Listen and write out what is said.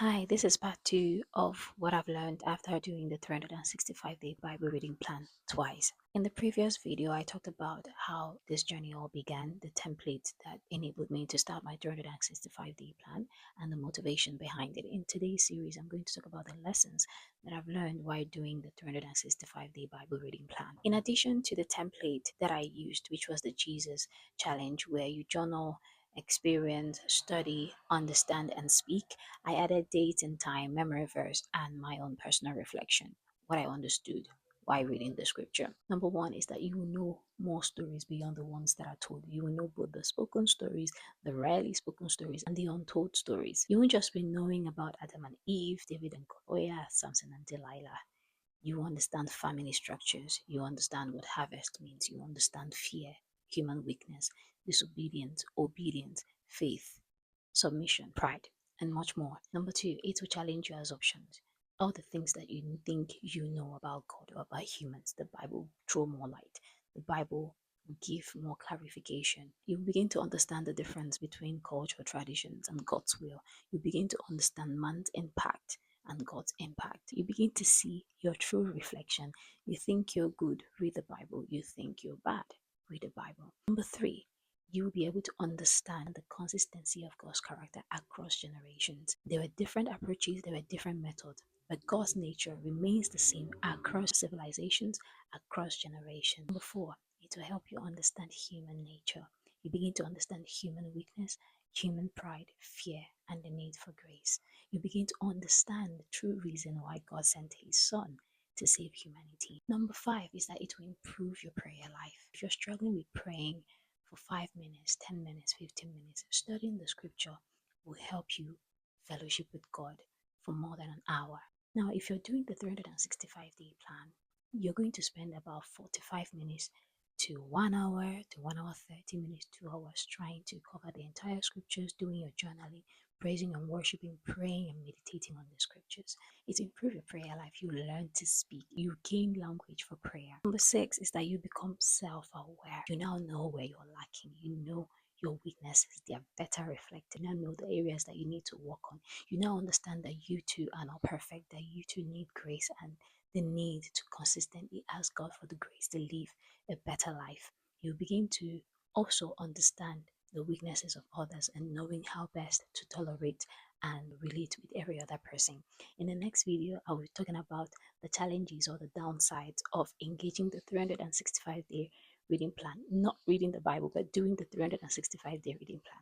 Hi, this is part two of what I've learned after doing the 365-day Bible reading plan twice. In the previous video, I talked about how this journey all began, the template that enabled me to start my 365-day plan, and the motivation behind it. In today's series, I'm going to talk about the lessons that I've learned while doing the 365-day Bible reading plan. In addition to the template that I used, which was the Jesus Challenge, where you journal, experience, study, understand, and speak, I added date and time, memory verse, and my own personal reflection, what I understood while reading the scripture. Number one is that you will know more stories beyond the ones that are told. You will know both the spoken stories, the rarely spoken stories, and the untold stories. You won't just be knowing about Adam and Eve, David and Goliath, Samson and Delilah. You understand family structures. You understand what harvest means. You understand fear, human weakness, disobedience, obedience, faith, submission, pride, and much more. Number two, it will challenge your assumptions. All the things that you think you know about God or about humans, the Bible will throw more light. The Bible will give more clarification. You begin to understand the difference between cultural traditions and God's will. You begin to understand man's impact and God's impact. You begin to see your true reflection. You think you're good, read the Bible. You think you're bad, read the Bible. Number three, you will be able to understand the consistency of God's character across generations. There were different approaches, there were different methods, but God's nature remains the same across civilizations, across generations. Number four, it will help you understand human nature. You begin to understand human weakness, human pride, fear, and the need for grace. You begin to understand the true reason why God sent his son to save humanity. Number five is that it will improve your prayer life. If you're struggling with praying for 5 minutes, 10 minutes, 15 minutes, studying the scripture will help you fellowship with God for more than an hour. Now, if you're doing the 365-day plan, you're going to spend about 45 minutes to 1 hour to 1 hour 30 minutes, 2 hours trying to cover the entire scriptures, doing your journaling, praising and worshiping, praying and meditating on the scriptures. It improves your prayer life. You learn to speak. You gain language for prayer. Number six is that you become self-aware. You now know where you're lacking. You know your weaknesses. They are better reflected. You now know the areas that you need to work on. You now understand that you too are not perfect, that you too need grace and the need to consistently ask God for the grace to live a better life. You begin to also understand the weaknesses of others and knowing how best to tolerate and relate with every other person. In the next video, I will be talking about the challenges or the downsides of engaging the 365-day reading plan, not reading the Bible, but doing the 365-day reading plan.